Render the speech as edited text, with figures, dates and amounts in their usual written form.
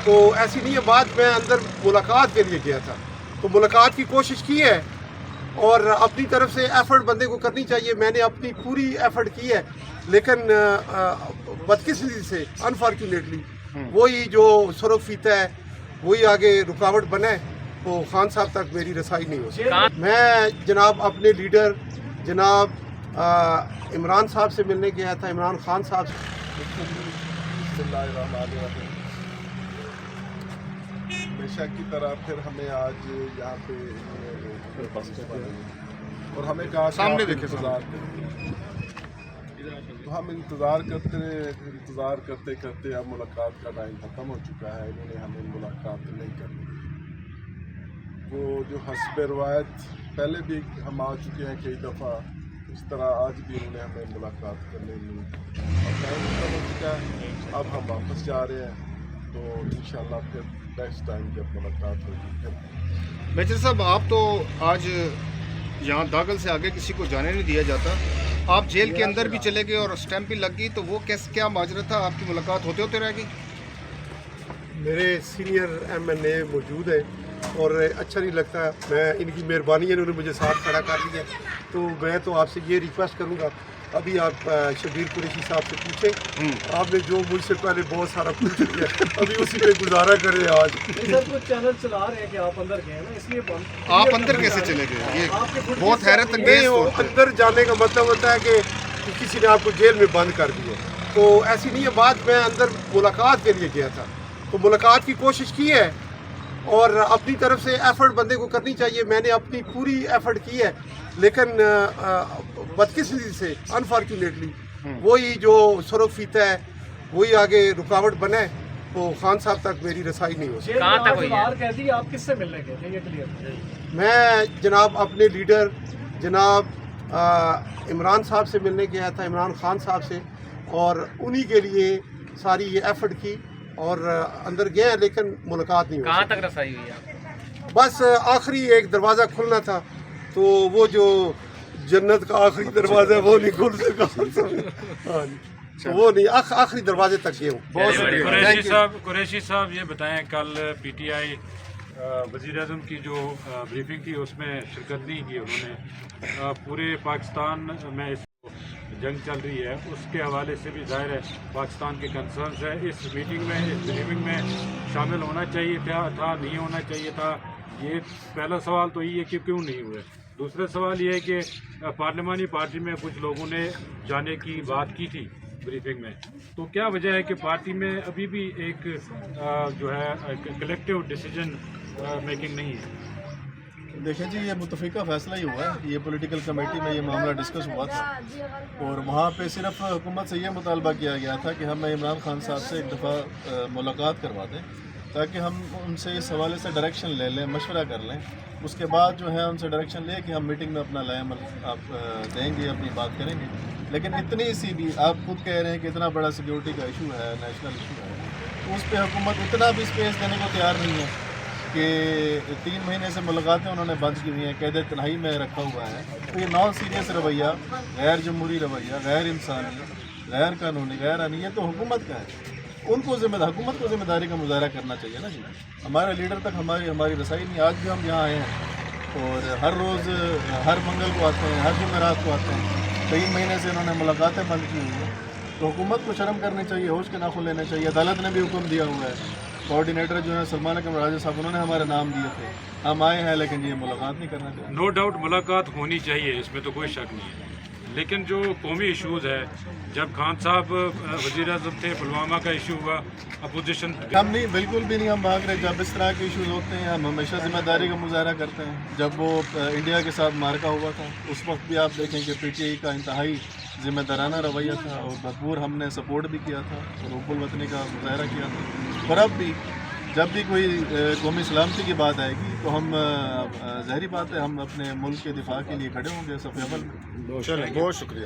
تو ایسی نہیں ہے بات. میں اندر ملاقات کے لیے گیا تھا تو ملاقات کی کوشش کی ہے اور اپنی طرف سے ایفرٹ بندے کو کرنی چاہیے. میں نے اپنی پوری ایفرٹ کی ہے لیکن بدقسمتی سے انفارچونیٹلی وہی جو سرخ فیتا ہے وہی آگے رکاوٹ بنا ہے تو خان صاحب تک میری رسائی نہیں ہو سکتی. میں جناب اپنے لیڈر جناب عمران صاحب سے ملنے گیا تھا, عمران خان صاحب سے. ہمیشہ کی طرح پھر ہمیں آج یہاں پہ اور ہمیں کہا سامنے انتظار کریں تو ہم انتظار کرتے کرتے اب ملاقات کا ٹائم ختم ہو چکا ہے. انہوں نے ہمیں ملاقات نہیں کرنی. وہ جو حسب روایت پہلے بھی ہم آ چکے ہیں کئی دفعہ, اس طرح آج بھی انہوں نے ہمیں ملاقات کرنے نہیں اور ٹائم ختم ہو چکا ہے. اب ہم واپس جا رہے ہیں تو انشاءاللہ پھر نیکسٹ ٹائم جب ملاقات ہوگی پھر. میجر صاحب, آپ تو آج یہاں داخل سے آگے کسی کو جانے نہیں دیا جاتا. آپ جیل کے اندر بھی چلے گئے اور اسٹیمپ بھی لگ گئی, تو وہ کیا ماجرا تھا؟ آپ کی ملاقات ہوتے رہ گئی؟ میرے سینئر MNA موجود ہے اور اچھا نہیں لگتا. میں ان کی مہربانی ہے, انہوں نے مجھے ساتھ کھڑا کر لیا. تو میں تو آپ سے یہ ریکویسٹ کروں گا, ابھی آپ شبیر قریشی صاحب سے پوچھیں. آپ نے جو مجھ سے پہلے بہت سارا پوچھ لیا, ابھی اسی پہ گزارا کریں. آج سر کچھ چینل چلا رہے ہیں کہ آپ اندر گئے نا, اس لیے آپ اندر کیسے چلے گئے؟ یہ بہت حیرت انگیز. اندر جانے کا مطلب ہوتا ہے کہ کسی نے آپ کو جیل میں بند کر دیا. تو ایسی نہیں ہے بات. میں اندر ملاقات کے لیے گیا تھا تو ملاقات کی کوشش کی ہے اور اپنی طرف سے ایفرٹ بندے کو کرنی چاہیے. میں نے اپنی پوری ایفرٹ کی ہے لیکن بدقسمتی سے انفارچونیٹلی وہی جو سرخ فیتا ہے وہی آگے رکاوٹ بنا ہے تو خان صاحب تک میری رسائی نہیں ہو سکتی. کہاں تک ہوئی؟ آپ کس سے ملنے گئے تھے, یہ کلیئر. میں جناب اپنے لیڈر جناب عمران صاحب سے ملنے گیا تھا, عمران خان صاحب سے, اور انہی کے لیے ساری یہ ایفرٹ کی اور اندر گئے ہیں لیکن ملاقات نہیں ہوئی. کہاں تک رسائی ہوئی آپ؟ بس آخری ایک دروازہ کھلنا تھا تو وہ جو جنت کا آخری دروازہ ہے وہ نہیں کھل سکا. وہ نہیں, آخری دروازے تک گئے ہوں. بہت شکریہ. قریشی صاحب, یہ بتائیں, کل PTI وزیر اعظم کی جو بریفنگ تھی اس میں شرکت نہیں کی انہوں نے. پورے پاکستان میں اس جنگ چل رہی ہے, اس کے حوالے سے بھی ظاہر ہے پاکستان کے کنسرنز ہے. اس میٹنگ میں, اس بریفنگ میں شامل ہونا چاہیے تھا نہیں ہونا چاہیے تھا؟ یہ پہلا سوال تو یہ ہے کہ کیوں نہیں ہوئے. دوسرا سوال یہ ہے کہ پارلیمانی پارٹی میں کچھ لوگوں نے جانے کی بات کی تھی بریفنگ میں, تو کیا وجہ ہے کہ پارٹی میں ابھی بھی ایک جو ہے کلیکٹیو ڈیسیجن میکنگ نہیں ہے؟ دیکھیں جی, یہ متفقہ فیصلہ ہی ہوا ہے. یہ پولیٹیکل کمیٹی میں یہ معاملہ ڈسکس ہوا تھا اور وہاں پہ صرف حکومت سے یہ مطالبہ کیا گیا تھا کہ ہمیں عمران خان صاحب سے ایک دفعہ ملاقات کروا دیں تاکہ ہم ان سے اس حوالے سے ڈائریکشن لے لیں, مشورہ کر لیں. اس کے بعد جو ہے ان سے ڈائریکشن لے کہ ہم میٹنگ میں اپنا لائے عمل آپ دیں گے, اپنی بات کریں گے. لیکن اتنی سی بھی, آپ خود کہہ رہے ہیں کہ اتنا بڑا سیکیورٹی کا ایشو ہے, نیشنل ایشو ہے, تو اس پہ حکومت اتنا بھی اسپیس دینے کو تیار نہیں ہے کہ 3 مہینے سے ملاقاتیں انہوں نے بند کی ہوئی ہیں, قید تنہائی میں رکھا ہوا ہے. تو یہ نان سیریس رویہ, غیر جمہوری رویہ, غیر انسانی, غیر قانونی, غیر آئینی, یہ تو حکومت کا ہے. ان کو حکومت کو ذمہ داری کا مظاہرہ کرنا چاہیے نا جی. ہمارے لیڈر تک ہماری رسائی نہیں. آج بھی ہم یہاں آئے ہیں اور ہر روز, ہر منگل کو آتے ہیں, ہر جمعرات کو آتے ہیں. 3 مہینے سے انہوں نے ملاقاتیں بند کی ہوئی ہیں. تو حکومت کو شرم کرنی چاہیے, ہوش کے ناخن لینے چاہیے. عدالت نے بھی حکم دیا ہوا ہے. کوآرڈینیٹر جو ہیں سلمان اکرم راجہ صاحب, انہوں نے ہمارے نام دیے تھے. ہم آئے ہیں لیکن یہ ملاقات نہیں کرنا چاہیے. نو ڈاؤٹ ملاقات ہونی چاہیے, اس میں تو کوئی شک نہیں ہے. لیکن جو قومی ایشوز ہے, جب خان صاحب وزیر اعظم تھے, پلوامہ کا ایشو ہوا, اپوزیشن ہم نہیں, بالکل بھی نہیں ہم بھاگ رہے. جب اس طرح کے ایشوز ہوتے ہیں ہم ہمیشہ ذمہ داری کا مظاہرہ کرتے ہیں. جب وہ انڈیا کے ساتھ مارکا ہوا تھا اس وقت بھی آپ دیکھیں کہ PTI کا انتہائی ذمہ دارانہ رویہ تھا اور بھرپور ہم نے سپورٹ بھی کیا تھا اور حب الوطنی کا مظاہرہ کیا تھا. اور اب بھی جب بھی کوئی قومی سلامتی کی بات آئے گی تو ہم ظاہری بات ہے ہم اپنے ملک کے دفاع کے لیے کھڑے ہوں گے صف اول میں. بہت شکریہ.